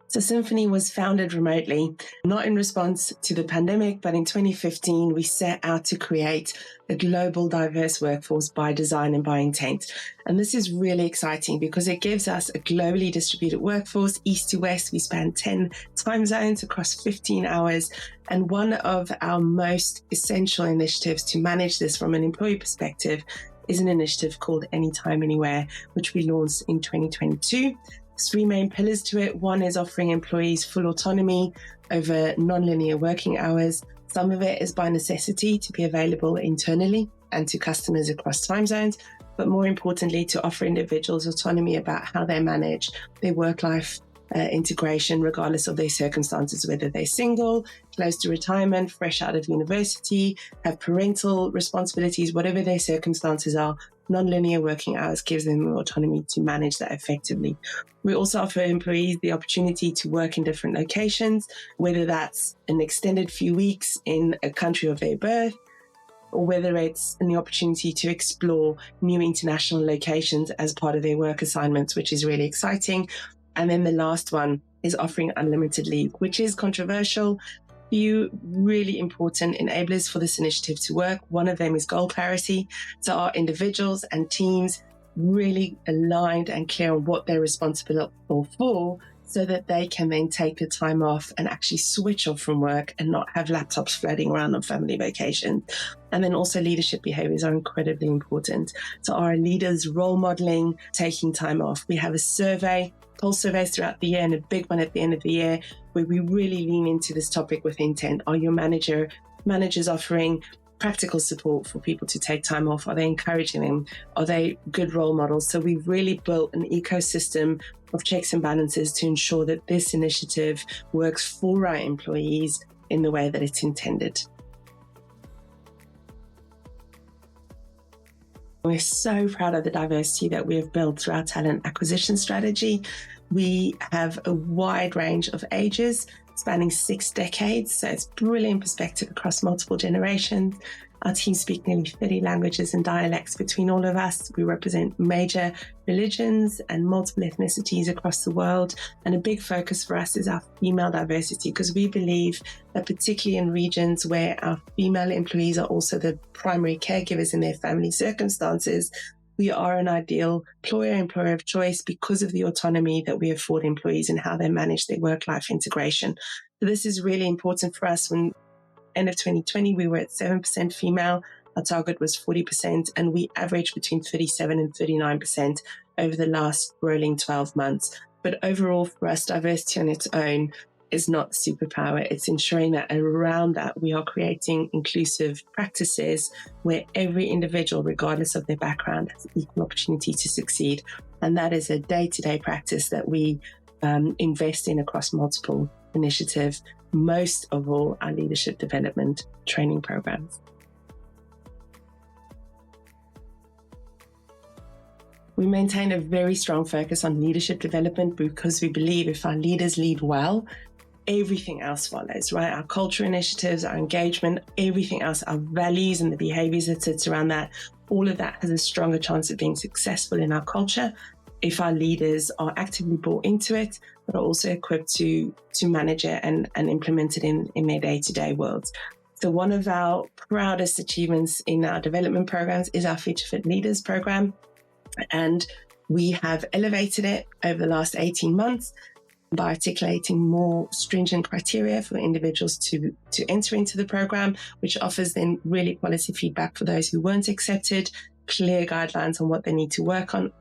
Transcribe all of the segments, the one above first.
So Simfoni was founded remotely, not in response to the pandemic, but in 2015, we set out to create a global diverse workforce by design and by intent. And this is really exciting because it gives us a globally distributed workforce, east to west. We span 10 time zones across 15 hours. And one of our most essential initiatives to manage this from an employee perspective is an initiative called Anytime, Anywhere, which we launched in 2022. There's three main pillars to it. One is offering employees full autonomy over non-linear working hours. Some of it is by necessity to be available internally and to customers across time zones, but more importantly, to offer individuals autonomy about how they manage their work-life integration, regardless of their circumstances, whether they're single, close to retirement, fresh out of university, have parental responsibilities, whatever their circumstances are. Non-linear working hours gives them autonomy to manage that effectively. We also offer employees the opportunity to work in different locations, whether that's an extended few weeks in a country of their birth, or whether it's an opportunity to explore new international locations as part of their work assignments, which is really exciting. And then the last one is offering unlimited leave, which is controversial. Few really important enablers for this initiative to work. One of them is goal clarity. So our individuals and teams really aligned and clear on what they're responsible for, so that they can then take the time off and actually switch off from work and not have laptops floating around on family vacation. And then also leadership behaviors are incredibly important. So our leaders role modeling, taking time off. We have a survey, pulse surveys throughout the year, and a big one at the end of the year where we really lean into this topic with intent. Are your managers offering practical support for people to take time off? Are they encouraging them? Are they good role models? So we've really built an ecosystem of checks and balances to ensure that this initiative works for our employees in the way that it's intended. We're so proud of the diversity that we have built through our talent acquisition strategy. We have a wide range of ages spanning 6 decades, so it's brilliant perspective across multiple generations. Our team speak nearly 30 languages and dialects between all of us. We represent major religions and multiple ethnicities across the world. And a big focus for us is our female diversity, because we believe that particularly in regions where our female employees are also the primary caregivers in their family circumstances, we are an ideal employer of choice because of the autonomy that we afford employees and how they manage their work-life integration. So this is really important for us. When end of 2020, we were at 7% female. Our target was 40%, and we averaged between 37 and 39% over the last rolling 12 months. But overall, for us, diversity on its own is not superpower. It's ensuring that around that we are creating inclusive practices where every individual, regardless of their background, has equal opportunity to succeed. And that is a day-to-day practice that we invest in across multiple initiatives, most of all our leadership development training programs. We maintain a very strong focus on leadership development because we believe if our leaders lead well, everything else follows, right? Our culture initiatives, our engagement, everything else, our values and the behaviors that sits around that, all of that has a stronger chance of being successful in our culture if our leaders are actively bought into it, but are also equipped to manage it and implement it in their day-to-day worlds. So one of our proudest achievements in our development programs is our Future Fit Leaders program. And we have elevated it over the last 18 months by articulating more stringent criteria for individuals to enter into the program, which offers then really quality feedback for those who weren't accepted, clear guidelines on what they need to work on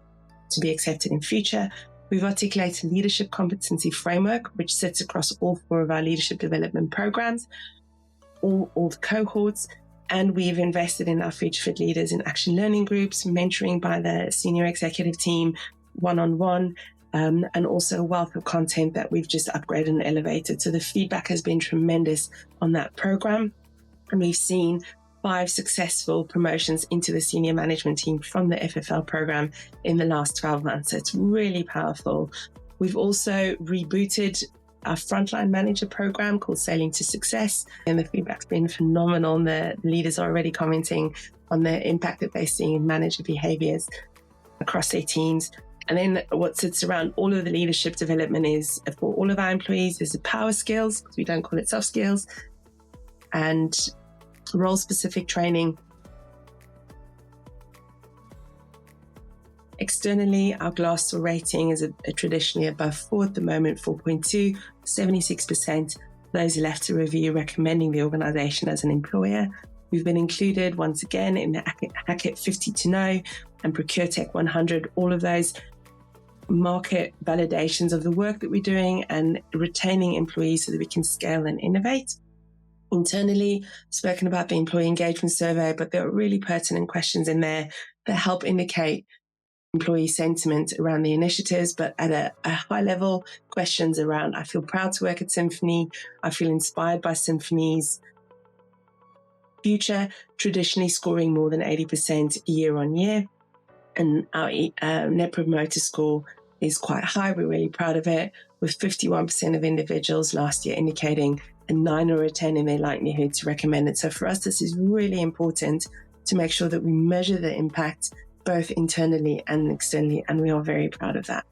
to be accepted in future. We've articulated a leadership competency framework, which sits across all 4 of our leadership development programs, all the cohorts. And we've invested in our Future Fit leaders in action learning groups, mentoring by the senior executive team, one-on-one, and also a wealth of content that we've just upgraded and elevated. So the feedback has been tremendous on that program. And we've seen 5 successful promotions into the senior management team from the FFL program in the last 12 months. So it's really powerful. We've also rebooted our frontline manager program called Sailing to Success, and the feedback's been phenomenal. And the leaders are already commenting on the impact that they're seeing in manager behaviors across their teams. And then what sits around all of the leadership development is for all of our employees is the power skills, because we don't call it soft skills, and role-specific training. Externally, our Glassdoor rating is traditionally above 4 at the moment, 4.2, 76%. Those left to review recommending the organisation as an employer. We've been included once again in the Hackett 50 to Know and ProcureTech 100, all of those market validations of the work that we're doing and retaining employees so that we can scale and innovate. Internally, spoken about the employee engagement survey, but there are really pertinent questions in there that help indicate employee sentiment around the initiatives, but at a high level, questions around, I feel proud to work at Simfoni, I feel inspired by Simfoni's future, traditionally scoring more than 80% year on year. And our net promoter score is quite high. We're really proud of it, with 51% of individuals last year indicating a 9 or a 10 in their likelihood to recommend it. So for us, this is really important to make sure that we measure the impact both internally and externally, and we are very proud of that.